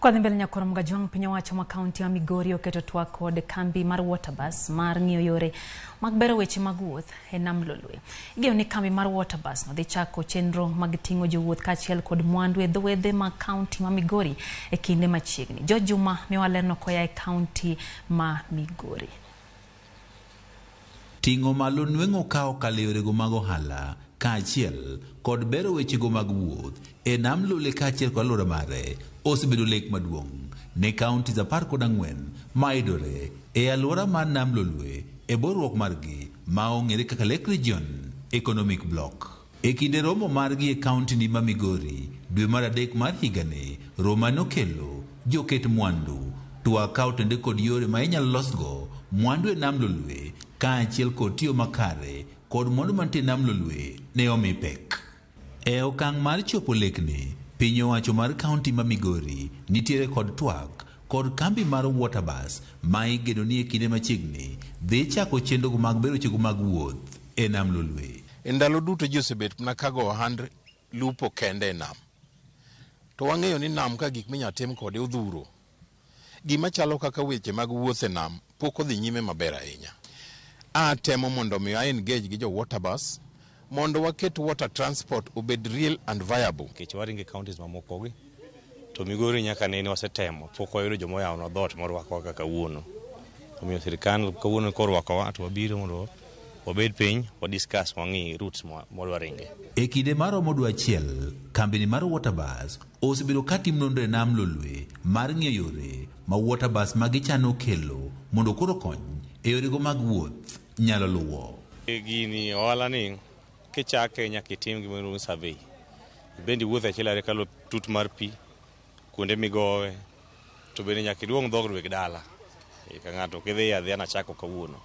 Kwa mbele nyakoro mgajwang piny owacho ma kaunti ya Migori oketo twak kod kambi mar waterbus mar ng'iyo yore mag bero weche mag wuoth e nam lolwe. Igeno ni kambi mar waterbus no dhi chako chenro mag ting'o jowuoth kaachiel kod mwandu e dho wedhe mag kaunti ma Migori e kinde machiegni. Juma miwa lerno koya e kaunti ma Migori. Ting'o malo nweng'o kao kale yorego mag ohala kaachiel kod bero wechego mag wuoth e nam lolwe kaachiel kod alwora mare osebedo lek maduong' ne kaunti 14 maidore e alwora mar nam lolwe e borruok margi ma ong'ere kaka Lake Region Economic Block. E kinde romo margi e kaunti ni ma Migori dwe mar adek mar higani, Roma nokelo joket mwandu twak otende kod yore ma inyalo losgo mwandu e nam lolwe kaachiel kod tiyo makare kod mwandu mantie nam lolwe ne omi pek. E okang' mar chopo lekni, piny owacho mar kaunti ma Migori nitiere kod twak kod kambi mar waterbus ma igeno ni e kinde machiegni dhi chako chenro mag bero wechego mag wuoth e nam lolwe. E ndalo duto ji osebet mana kago ohand lupo kende e nam. To wang'eyo ni nam ka gik minya tim kode odhuro. Gima chalo kaka weche mag wuoth e nam pok odhi nyime maber ahinya. Temo mondo mi engage gi jo waterbus mondo waket water transport obed real and viable. Kech waringe counties mamoko gi to Migori nyaka nene wasetemo pok wayudo jomoyawo na dhot morwako kaka kawuono. Omiyo sirikal kawuono korwako wa to wabiro mondo wabed piny wa discuss wang'i routes modwaringe. E kinde mar romo achiel, kambini mar waterbus osebedo katimo nonro e nam lolwe mar ng'iyo yore ma waterbus magichano kelo mondo koro kony e yorego mag wuoth nyalo luwo. Gini ohala ni kichake nyaka itim gimoro survey. Bendi wuoth achiel are kalo tut mar pi kuonde migowe to bende nyaka iduong' dhog weg dala. Ka ng'ato kidhi adhiana chako kawuono.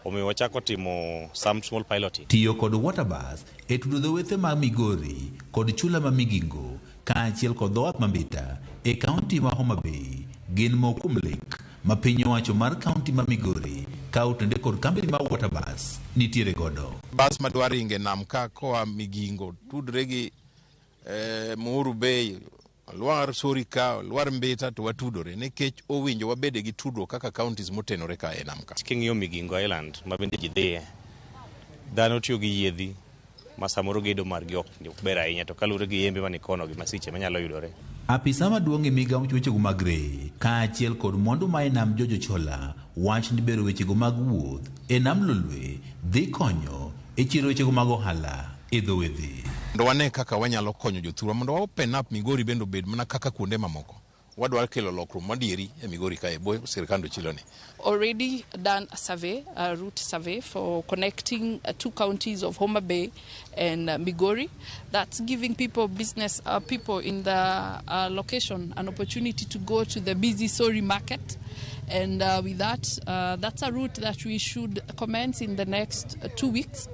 Omiyo wachako timo some small piloting. Tiyo kod waterbus e tudo dho wedhe mag Migori kod chula ma Migingo kaachiel kod dho wath Mambita e kaunti ma Homa Bay gin moko kuom lek ma piny owacho mar kaunti ma Migori kao tende kod kambi mar waterbus nitiere godo. Bus madwaringe nam ka koa Migingo tudre gi Mohuru Bay, Lwar Sorika, Lwar Mbita to watudore nikech owinjo wabede gi tudruok kaka counties motenore ka e nam ka. King'iyo Migingo Island ma bende ji dhiye, dhano tiyo gi yiedhi ma samoro gedo margi ok ber ahinya to kalure gi yembe manikono gi masiche manyalo yudore. Apisa maduong' e migawo wechego mag reye kaachiel kod mwandu ma e nam Jojo Chola wach ni bero wechego mag wuoth e nam lolwe dhi konyo e chiro wechego mag ohala e dho wedhe. Ndo wane kaka wanyalo konyo jothurwa mondo wa open up Migori bendo bed mana kaka kuonde mamoko. Wadwaro kelo lokruok madieri e Migori kae bo sirikando chiloni. Already done a survey, a route survey for connecting two counties of Homa Bay and Migori. That's giving people people in the location an opportunity to go to the busy Sori market. And with that, that's a route that we should commence in the next 2 weeks.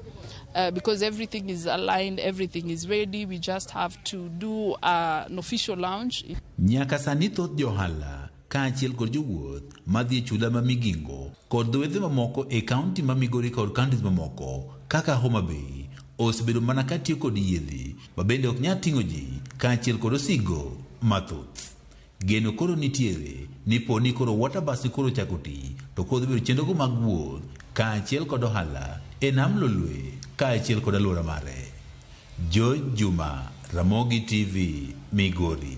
Because everything is aligned, everything is ready, we just have to do an official launch. Nyaka sani thoth johala kaachiel kod jowuoth madhi e chula ma Migingo kod dho wedhe mamoko e kaunti ma Migori kod kauntis mamoko kaka Homa Bay osebedo mana katiyo kod yiedhi ma bende ok nyal ting'o ji kaachiel kod osigo mathoth. Geno koro nitiere ni poni koro waterbus koro chako ti to koro bedo chenrogo mag wuoth kaachiel kod ohala e nam lolwe kaachiel kod alwora mare. Juma, Ramogi TV, Migori.